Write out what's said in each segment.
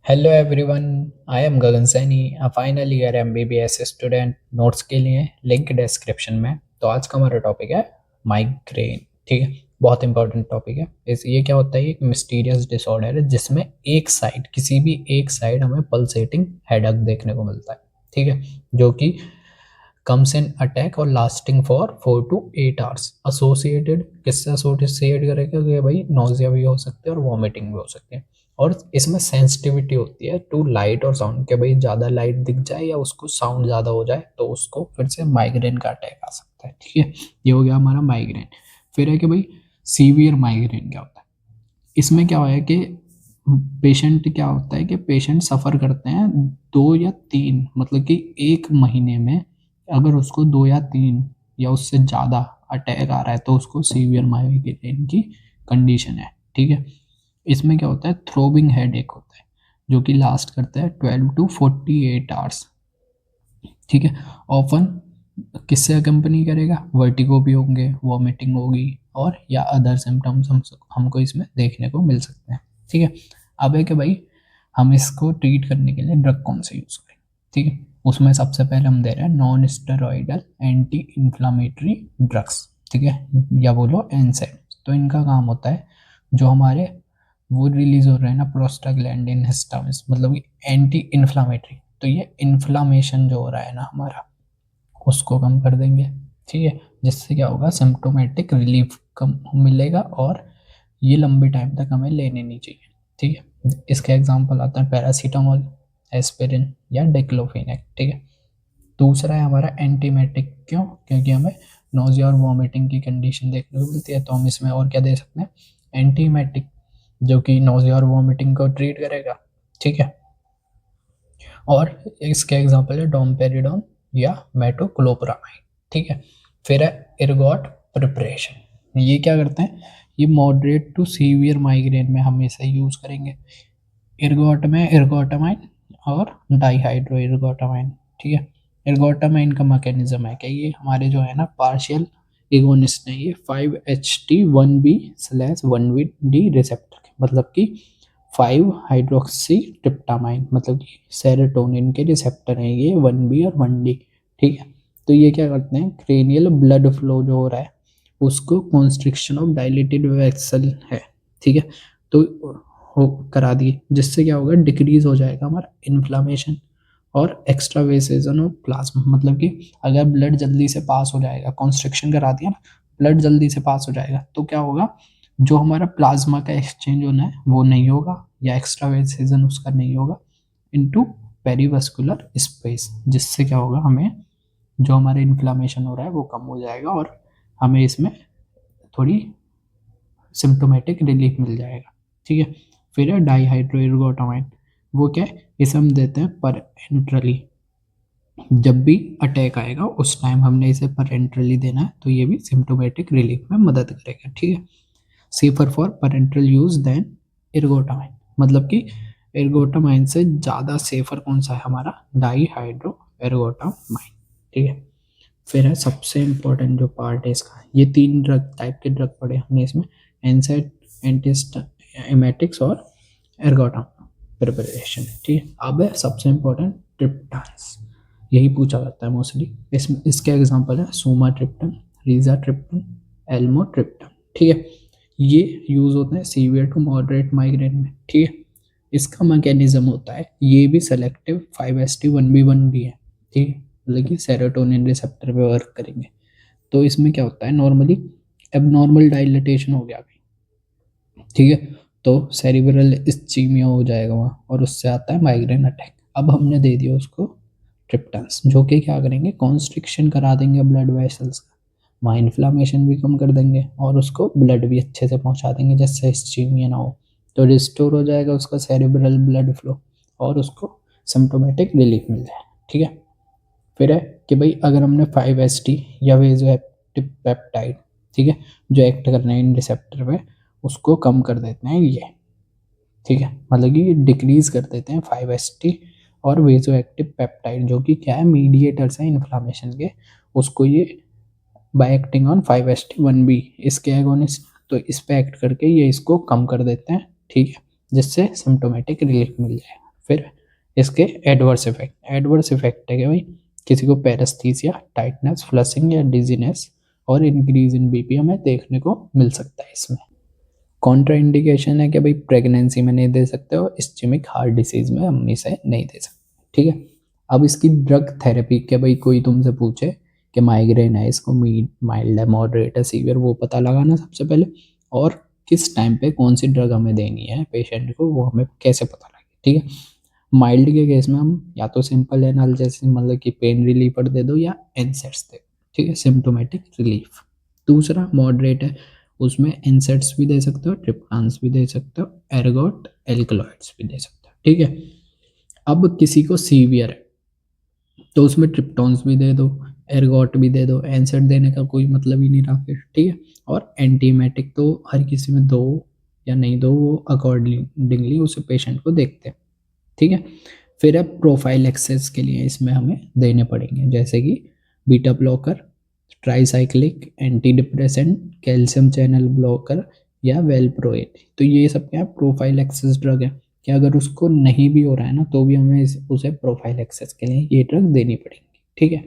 Hello everyone, I am Gagan Saini, a final year MBBS student. Notes के लिए link description में। तो आज का हमारा टॉपिक है माइग्रेन। ठीक है, बहुत इंपॉर्टेंट टॉपिक है। इस ये क्या होता है, एक मिस्टीरियस डिसऑर्डर है जिसमें एक साइड, किसी भी एक साइड हमें पल्सेटिंग हेडेक देखने को मिलता है। ठीक है, जो कि कम्स इन अटैक और lasting for 4 to 8 hours. Associated किससे एसोसिएट करेगा कि भाई नोजिया भी हो सकती है और वॉमिटिंग भी हो सकती है। और इसमें सेंसिटिविटी होती है टू लाइट और साउंड, के भाई ज़्यादा लाइट दिख जाए या उसको साउंड ज़्यादा हो जाए तो उसको फिर से माइग्रेन का अटैक आ सकता है। ठीक है, ये हो गया हमारा माइग्रेन। फिर है कि भाई सीवियर माइग्रेन क्या होता है। इसमें क्या है कि पेशेंट क्या होता है कि पेशेंट सफ़र करते हैं 2 या 3, मतलब कि एक महीने में अगर उसको 2 या 3 या उससे ज़्यादा अटैक आ रहा है तो उसको सीवियर माइग्रेन की कंडीशन है। ठीक है, इसमें क्या होता है, थ्रोबिंग हेडेक होता है जो कि लास्ट करता है 12 to 48 आवर्स। ठीक है, ऑफन किससे अकम्पनी करेगा, वर्टिगो भी होंगे, वॉमिटिंग होगी और या अदर सिम्टम्स हमको इसमें देखने को मिल सकते हैं। ठीक है, अब है कि भाई हम इसको ट्रीट करने के लिए ड्रग कौन से यूज़ करें। ठीक है, उसमें सबसे पहले हम दे रहे हैं non steroidal anti inflammatory drugs. ठीक है, या बोलो एनसैड। तो इनका काम होता है जो हमारे वो रिलीज हो रहे हैं ना, प्रोस्टाग्लैंडिन, हिस्टामिन, मतलब कि एंटी इन्फ्लामेटरी। तो ये इन्फ्लामेशन जो हो रहा है ना हमारा, उसको कम कर देंगे। ठीक है, जिससे क्या होगा, सिम्प्टोमेटिक रिलीफ कम मिलेगा और ये लंबे टाइम तक हमें लेने नहीं चाहिए। ठीक है, इसके एग्जांपल आते हैं पैरासीटामोल, एस्पिरिन या डिक्लोफेनेक। ठीक है, दूसरा है हमारा एंटीमेटिक। क्यों? क्योंकि हमें नोजिया और वॉमिटिंग की कंडीशन देखने को मिलती है, तो हम इसमें और क्या दे सकते हैं, एंटीमेटिक, जो कि नोजिया और वॉमिटिंग को ट्रीट करेगा। ठीक है, और इसके एग्जांपल है डोमपेरिडोन या मेटोक्लोप्रामाइड। ठीक है, फिर है इर्गोट प्रिपरेशन। ये क्या करते हैं, ये मॉडरेट टू सीवियर माइग्रेन में हम इसे यूज़ करेंगे। इर्गोट में इर्गोटामाइन और डाईहाइड्रो इर्गोटामाइन। ठीक है, इर्गोटामाइन का मैकेनिज्म है कि ये हमारे जो है ना पार्शियल एगोनिस्ट है, ये 5-HT1B/1D रिसेप्टर के, मतलब कि 5 हाइड्रोक्सी ट्रिप्टामाइन, मतलब कि सेरोटोनिन के रिसेप्टर हैं ये 1B और 1D। ठीक है, तो ये क्या करते हैं, क्रेनियल ब्लड फ्लो जो हो रहा है उसको कॉन्स्ट्रिक्शन ऑफ डायलेटेड वेसल है। ठीक है, तो हो करा दिए, जिससे क्या होगा, डिक्रीज हो जाएगा हमारा इन्फ्लामेशन और एक्स्ट्रा वेसेजन ऑफ प्लाज्मा। मतलब कि अगर ब्लड जल्दी से पास हो जाएगा, कॉन्स्ट्रिक्शन करा दिया ना, ब्लड जल्दी से पास हो जाएगा तो क्या होगा, जो हमारा प्लाज्मा का एक्सचेंज होना है वो नहीं होगा या एक्स्ट्रा वेसेजन उसका नहीं होगा इनटू पेरिवास्कुलर स्पेस, जिससे क्या होगा, हमें जो हमारे इन्फ्लामेशन हो रहा है वो कम हो जाएगा और हमें इसमें थोड़ी सिम्टोमेटिक रिलीफ मिल जाएगा। ठीक है, फिर है डाईहाइड्रोइर्गोटामाइन। वो क्या है, इसे हम देते हैं पर एंट्रली। जब भी अटैक आएगा उस टाइम हमने इसे पर एंट्रली देना है, तो ये भी सिम्टोमेटिक रिलीफ में मदद करेगा। ठीक है, safer for parenteral use than ergotamine, मतलब कि इर्गोटामाइन से ज़्यादा सेफर कौन सा है हमारा, डाईहाइड्रो इर्गोटामाइन। ठीक है, फिर है सबसे इम्पोर्टेंट जो पार्ट है इसका, ये 3 टाइप के ड्रग पड़े हमने इसमें, एनसाइड, एंटीएमेटिक्स और एर्गोटाम प्रिपरेशन। ठीक है, अब है सबसे इम्पोर्टेंट ट्रिप्टान्स। यही पूछा जाता है मोस्टली। इसके एग्जांपल है सोमाट्रिप्टन, रीजाट्रिप्टन, एल्मोट्रिप्टन। ठीक है, ये यूज़ होते हैं सीवियर टू मॉडरेट माइग्रेन में। ठीक है, इसका मैकेनिज्म होता है, ये भी सेलेक्टिव 5-HT1B1D है। ठीक है, मतलब कि सेरोटोनिन रिसेप्टर पे वर्क करेंगे। तो इसमें क्या होता है, नॉर्मली एबनॉर्मल डायलिटेशन हो गया अभी। ठीक है, तो सेरिब्रल इस्चीमिया हो जाएगा वहाँ और उससे आता है माइग्रेन अटैक। अब हमने दे दिया उसको ट्रिप्टन्स, जो कि क्या करेंगे, कॉन्स्ट्रिक्शन करा देंगे ब्लड वेसल्स का, वहाँ इन्फ्लामेशन भी कम कर देंगे और उसको ब्लड भी अच्छे से पहुँचा देंगे जिससे इस्चीमिया ना हो। तो रिस्टोर हो जाएगा उसका सेरिब्रल ब्लड फ्लो और उसको सिम्टोमेटिक रिलीफ मिल जाए। ठीक है, फिर है कि भाई अगर हमने 5-HT या वेजो एक्टिव पेप्टाइड, ठीक है, जो एक्ट कर रहे हैं इन रिसेप्टर पे, उसको कम कर देते हैं ये। ठीक है, मतलब कि डिक्रीज कर देते हैं 5-HT और वेजो एक्टिव पेप्टाइड, जो कि क्या है, मीडिएटर्स हैं इन्फ्लामेशन के। उसको ये बाय एक्टिंग ऑन 5-HT1B, इसके एगोनिस्ट, तो इस पे एक्ट करके ये इसको कम कर देते हैं। ठीक है, जिससे सिम्टोमेटिक रिलीफ मिल जाए। फिर इसके एडवर्स इफेक्ट है कि भाई किसी को पैरेस्थीसिया, टाइटनेस, फ्लशिंग या डिजीनेस और इंक्रीज इन बीपी हमें देखने को मिल सकता है इसमें। कॉन्ट्रा इंडिकेशन है कि भाई प्रेगनेंसी में नहीं दे सकते और इस्चेमिक हार्ट डिसीज में हम इसे नहीं दे सकते, ठीक है। अब इसकी ड्रग थेरेपी के भाई कोई तुमसे पूछे कि माइग्रेन है, इसको माइल्ड है, मॉडरेट है, सीवियर, वो पता लगाना सबसे पहले, और किस टाइम पे कौन सी ड्रग हमें देनी है पेशेंट को वो हमें कैसे पता लगे, ठीक है। माइल्ड के केस में हम या तो सिंपल एनाल्जेसिक मतलब कि पेन रिलीफर दे दो या एनसेट्स दे दो, ठीक है, सिम्टोमेटिक रिलीफ। दूसरा मॉडरेट है, उसमें एनसेट्स भी दे सकते हो, ट्रिप्टान्स भी दे सकते हो, एर्गोट एल्कलॉइड्स भी दे सकते हो, ठीक है। अब किसी को सीवियर है तो उसमें ट्रिप्टॉन्स भी दे दो, एर्गोट भी दे दो, एनसेट देने का कोई मतलब ही नहीं रहा फिर, ठीक है। और एंटीमेटिक तो हर किसी में दो या नहीं दो, वो अकॉर्डिंगली उस पेशेंट को देखते हैं, ठीक है। फिर अब प्रोफाइल एक्सेस के लिए इसमें हमें देने पड़ेंगे, जैसे कि beta blocker, tricyclic, anti depressant, calcium channel blocker या वेलप्रोएट। तो ये सब क्या है, प्रोफाइल एक्सेस ड्रग है कि अगर उसको नहीं भी हो रहा है ना तो भी हमें उसे प्रोफाइल एक्सेस के लिए ये ड्रग देनी पड़ेगी, ठीक है।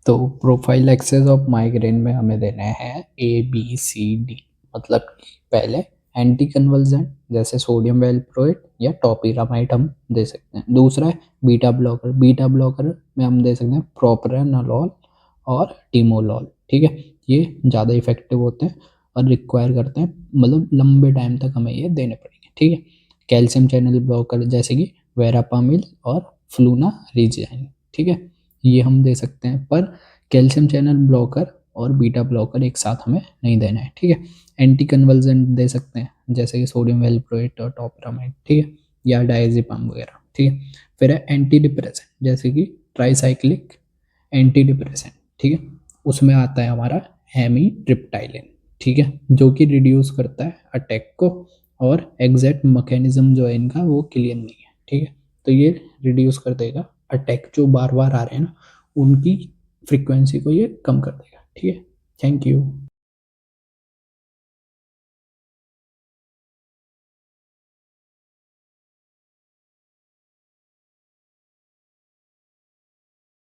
तो प्रोफाइल एक्सेस ऑफ माइग्रेन में हमें देने हैं ABCD, मतलब पहले एंटी कन्वल्जेंट जैसे सोडियम वेलप्रोएट या टॉपिरामाइड हम दे सकते हैं। दूसरा है बीटा ब्लॉकर में हम दे सकते हैं प्रोप्रानोलोल और टिमोलोल, ठीक है। ये ज़्यादा इफेक्टिव होते हैं और रिक्वायर करते हैं, मतलब लंबे टाइम तक हमें ये देने पड़ेंगे, ठीक है। कैल्शियम चैनल ब्लॉकर जैसे कि वेरापामिल और फ्लूनारिजाइन, ठीक है, ये हम दे सकते हैं, पर कैल्शियम चैनल ब्लॉकर और बीटा ब्लॉकर एक साथ हमें नहीं देना है, ठीक है। एंटी कन्वल्जेंट दे सकते हैं जैसे कि सोडियम वेलप्रोएट और टॉपिरामाइड, ठीक है, या डायजेपाम वगैरह, ठीक है। फिर है एंटी डिप्रेसेंट जैसे कि ट्राईसाइक्लिक एंटी डिप्रेसेंट, ठीक है, उसमें आता है हमारा हेमीट्रिप्टाइलिन, ठीक है, जो कि रिड्यूस करता है अटैक को, और एग्जैक्ट मैकेनिज्म जो है इनका वो क्लियर नहीं है, ठीक है। तो ये रिड्यूस कर देगा अटैक जो बार बार आ रहे हैं ना, उनकी फ्रीक्वेंसी को ये कम कर देगा, ठीक है। Thank you.